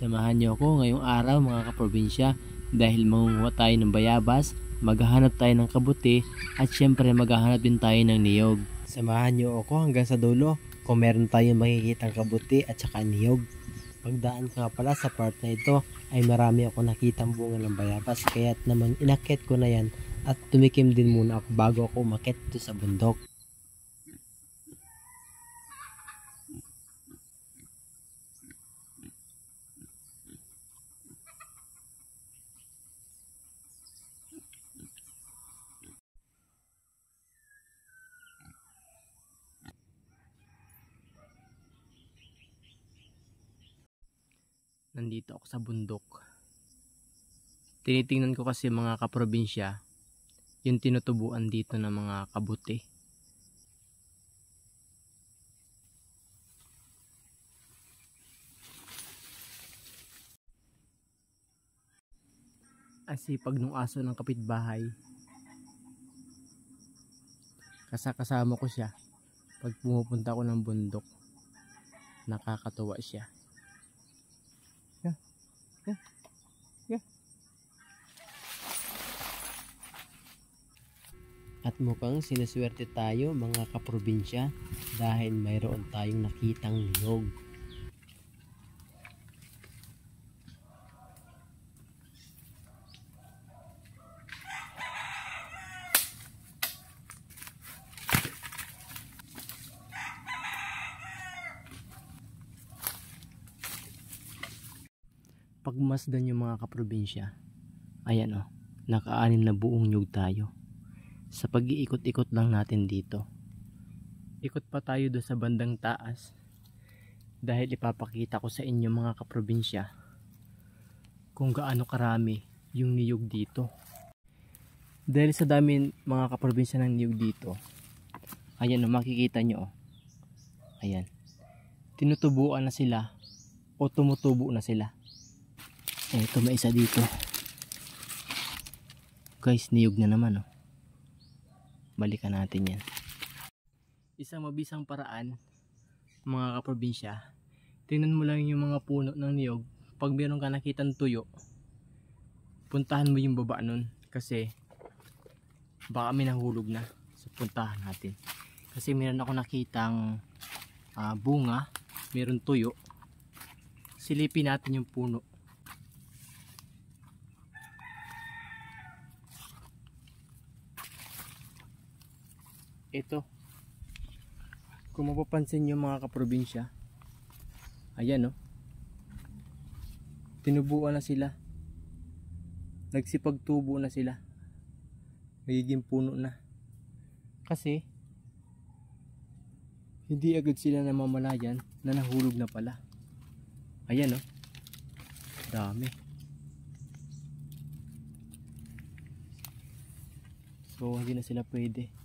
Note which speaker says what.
Speaker 1: Samahan niyo ako ngayong araw mga kaprobinsya dahil mangunguha tayo ng bayabas, maghahanap tayo ng kabuti at syempre maghahanap din tayo ng niyog. Samahan niyo ako hanggang sa dulo kung meron tayong makikitang kabuti at saka niyog. Pagdaan ko nga pala sa part na ito ay marami ako nakitang bunga ng bayabas kaya't naman inakyat ko na yan at tumikim din muna ako bago ako umakyat dito sa bundok. Nandito ako sa bundok. Tinitingnan ko kasi mga kaprobinsya yung tinutubuan dito ng mga kabuti. Ang sipag ng aso ng kapitbahay. Kasama ko siya pag pumupunta ako ng bundok. Nakakatuwa siya. At mukhang sinuswerte tayo mga kaprobinsya dahil mayroon tayong nakitang niyog. Pagmasdan yung mga kaprobinsya, ayan o, naka-anim na buong niyog tayo. Sa pag-iikot-ikot lang natin dito. Ikot pa tayo doon sa bandang taas dahil ipapakita ko sa inyo mga kaprobinsya kung gaano karami yung niyog dito. Dahil sa dami mga kaprobinsya ng niyog dito, ayan o, makikita nyo o. Ayan. Tinutubuan na sila o tumutubo na sila. Ito may isa dito. Guys, niyog na naman o. Balikan natin yan. Isang mabisang paraan mga kaprobinsya, tingnan mo lang yung mga puno ng niyog. Pag meron ka nakitang tuyo, puntahan mo yung baba nun kasi baka may nahulog na. So puntahan natin kasi meron ako nakitang bunga, meron tuyo. Silipin natin yung puno. Ito, kung mapapansin nyo mga kaprobinsya, ayan o, tinubuan na sila, nagsipagtubo na sila, magiging puno na kasi hindi agad sila namamalayan na nahulog na pala. Ayan o, dami. So hindi na sila pwede.